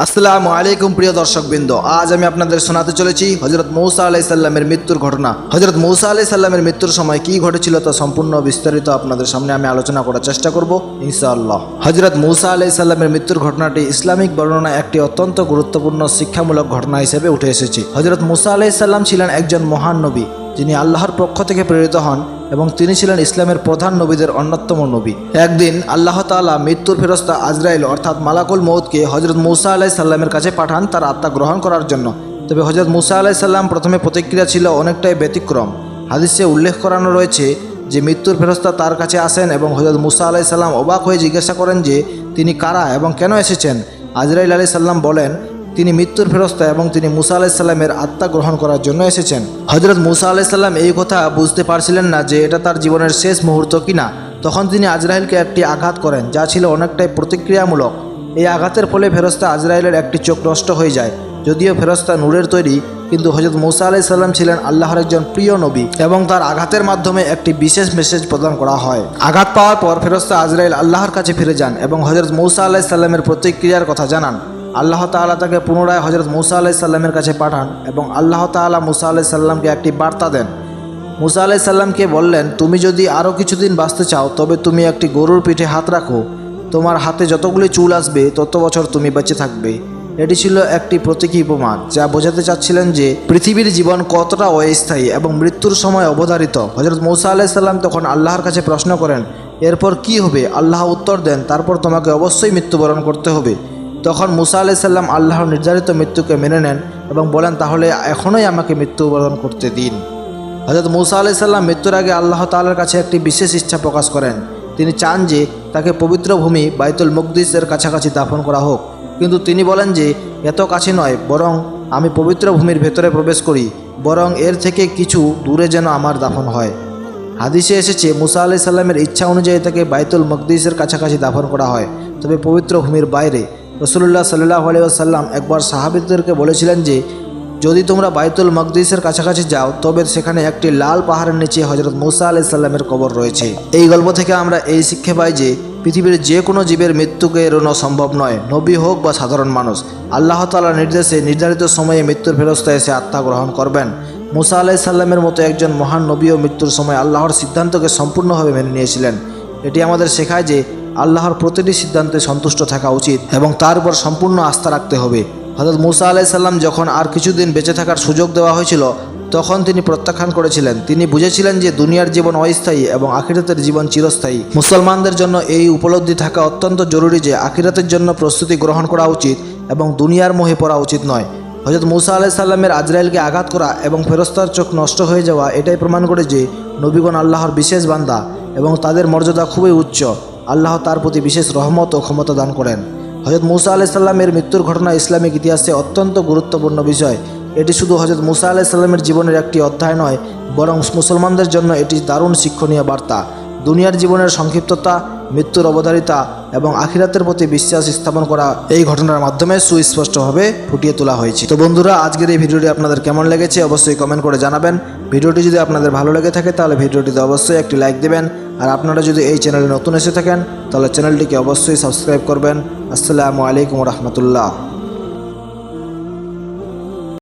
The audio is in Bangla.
আসসালামু আলাইকুম প্রিয় দর্শকবৃন্দ, আজ আমি আপনাদের শোনাতে চলেছি হযরত মূসা আলাইহিস সালামের মৃত্যুর ঘটনা। হযরত মূসা আলাইহিস সালামের মৃত্যুর সময় কি ঘটেছিল তা সম্পূর্ণ বিস্তারিত আপনাদের সামনে আমি আলোচনা করার চেষ্টা করব ইনশাআল্লাহ। হযরত মূসা আলাইহিস সালামের মৃত্যুর ঘটনাটি ইসলামিক বর্ণনায় একটি অত্যন্ত গুরুত্বপূর্ণ শিক্ষামূলক ঘটনা হিসেবে উঠে এসেছে। হযরত মূসা আলাইহিস সালাম ছিলেন একজন মহান নবী, যিনি আল্লাহর পক্ষ থেকে প্রেরিত হন এবং তিনি ছিলেন ইসলামের প্রধান নবীদের অন্যতম নবী। একদিন আল্লাহ তাআলা মৃত্যুর ফেরেশতা আজরাইল অর্থাৎ মালাকুল মউতকে হযরত মূসা আলাইহিস সালামের কাছে পাঠান তার আত্মা গ্রহণ করার জন্য। তবে হযরত মূসা আলাইহিস সালাম প্রথমে প্রতিক্রিয়া ছিল অনেকটাই ব্যতিক্রম। হাদিসে উল্লেখ করানো রয়েছে যে মৃত্যুর ফেরেশতা তার কাছে আসেন এবং হযরত মূসা আলাইহিস সালাম অবাক হয়ে জিজ্ঞাসা করেন যে তিনি কারা এবং কেন এসেছেন। আজরাইল আলাইহিস সালাম বলেন তিনি মৃত্যুর ফেরেশতা এবং তিনি মূসা আলাইহিস সালামের আত্মা গ্রহণ করার জন্য এসেছেন। হযরত মূসা আলাইহিস সালাম এই কথা বুঝতে পারছিলেন না যে এটা তার জীবনের শেষ মুহূর্ত কিনা। তখন তিনি আজরাইলকে একটি আঘাত করেন যা ছিল অনেকটাই প্রতিক্রিয়ামূলক। এই আঘাতের ফলে ফেরেশতা আজরাইলের একটি চোখ নষ্ট হয়ে যায়। যদিও ফেরেশতা নূরের তৈরি, কিন্তু হযরত মূসা আলাইহিস সালাম ছিলেন আল্লাহর একজন প্রিয় নবী এবং তার আঘাতের মাধ্যমে একটি বিশেষ মেসেজ প্রদান করা হয়। আঘাত পাওয়ার পর ফেরেশতা আজরাইল আল্লাহর কাছে ফিরে যান এবং হযরত মূসা আলাইহিস সালামের প্রতিক্রিয়ার কথা জানান। আল্লাহ তাআলা তাকে পুনরায় হযরত মূসা আলাইহিস সালামের কাছে পাঠান এবং আল্লাহ তাআলা মূসা আলাইহিস সালামকে একটি বার্তা দেন। মূসা আলাইহিস সালামকে বললেন, তুমি যদি আরও কিছুদিন বাঁচতে চাও তবে তুমি একটি গরুর পিঠে হাত রাখো, তোমার হাতে যতগুলি চুল আসবে তত বছর তুমি বেঁচে থাকবে। এটি ছিল একটি প্রতীকী উপমা যা বোঝাতে চাচ্ছিলেন যে পৃথিবীর জীবন কতটা অস্থায়ী এবং মৃত্যুর সময় অবধারিত। হযরত মূসা আলাইহিস সালাম তখন আল্লাহর কাছে প্রশ্ন করেন, এরপর কি হবে? আল্লাহ উত্তর দেন, তারপর তোমাকে অবশ্যই মৃত্যুবরণ করতে হবে। তখন মূসা আলাইহিস সালাম আল্লাহর নির্ধারিত মৃত্যুকে মেনে নেন এবং বলেন, তাহলে এখনই আমাকে মৃত্যুবরণ করতে দিন। হযরত মূসা আলাইহিস সালাম মৃত্যুর আগে আল্লাহ তাআলার কাছে একটি বিশেষ ইচ্ছা প্রকাশ করেন। তিনি চান যে তাকে পবিত্র ভূমি বাইতুল মুকদ্দিসের কাছাকাছি দাফন করা হোক, কিন্তু তিনি বলেন যে এত কাছে নয়, বরং আমি পবিত্র ভূমির ভেতরে প্রবেশ করি, বরং এর থেকে কিছু দূরে যেন আমার দাফন হয়। হাদিসে এসেছে মূসা আলাইহিস সালামের ইচ্ছা অনুযায়ী তাকে বাইতুল মুকদ্দিসের কাছাকাছি দাফন করা হয়, তবে পবিত্র ভূমির বাইরে। রাসূলুল্লাহ সাল্লাল্লাহু আলাইহি ওয়াসাল্লাম একবার সাহাবীদেরকে বলেছিলেন যে যদি তোমরা বাইতুল মুকদ্দিসের কাছাকাছি যাও তবে সেখানে একটি লাল পাহাড়ের নিচে হযরত মূসা আলাইহিস সালামের কবর রয়েছে। এই গল্প থেকে আমরা এই শিক্ষা পাই যে পৃথিবীর যে কোনো জীবের মৃত্যুকে এড়ানো সম্ভব নয়, নবী হোক বা সাধারণ মানুষ। আল্লাহ তাআলার নির্দেশে নির্ধারিত সময়ে মৃত্যুর ফেরেশতা এসে আত্মা গ্রহণ করবেন। মূসা আলাইহিস সালামের মতো একজন মহান নবীও মৃত্যুর সময় আল্লাহর সিদ্ধান্তকে সম্পূর্ণভাবে মেনে নিয়েছিলেন। এটি আমাদের শেখায় যে আল্লাহর প্রতিটি সিদ্ধান্তে সন্তুষ্ট থাকা উচিত এবং তার উপর সম্পূর্ণ আস্থা রাখতে হবে। হযরত মূসা আলাইহিস সালাম যখন আর কিছুদিন বেঁচে থাকার সুযোগ দেওয়া হয়েছিল তখন তিনি প্রত্যাখ্যান করেছিলেন। তিনি বুঝেছিলেন যে দুনিয়ার জীবন অস্থায়ী এবং আখিরাতের জীবন চিরস্থায়ী। মুসলমানদের জন্য এই উপলব্ধি থাকা অত্যন্ত জরুরি যে আখিরাতের জন্য প্রস্তুতি গ্রহণ করা উচিত এবং দুনিয়ার মোহে পড়া উচিত নয়। হযরত মূসা আলাইহিস সালামের আজরাইলকে আঘাত করা এবং ফেরেশতার চোখ নষ্ট হয়ে যাওয়া এটাই প্রমাণ করে যে নবীগণ আল্লাহর বিশেষ বান্দা এবং তাদের মর্যাদা খুবই উচ্চ। আল্লাহ তার প্রতি বিশেষ রহমত ও ক্ষমতা দান করেন। হযরত মূসা আলাইহিস সালামের মৃত্যুর ঘটনা ইসলামিক ইতিহাসে অত্যন্ত গুরুত্বপূর্ণ বিষয়। এটি শুধু হযরত মূসা আলাইহিস সালামের জীবনের একটি অধ্যায় নয়, বরং মুসলমানদের জন্য এটি দারুণ শিক্ষণীয় বার্তা। দুনিয়ার জীবনের সংক্ষিপ্ততা, মৃত্যুর অবধারিতা এবং আখিরাতের প্রতি বিশ্বাস স্থাপন করা এই ঘটনার মাধ্যমে সুস্পষ্টভাবে ফুটিয়ে তোলা হয়েছে। তো বন্ধুরা, আজকের এই ভিডিওটি আপনাদের কেমন লেগেছে অবশ্যই কমেন্ট করে জানাবেন। ভিডিওটি যদি আপনাদের ভালো লেগে থাকে তাহলে ভিডিওটিতে অবশ্যই একটি লাইক দেবেন, আর আপনারা যদি এই চ্যানেলে নতুন এসে থাকেন তাহলে চ্যানেলটিকে অবশ্যই সাবস্ক্রাইব করবেন। আসসালামু আলাইকুম ওয়া রাহমাতুল্লাহ।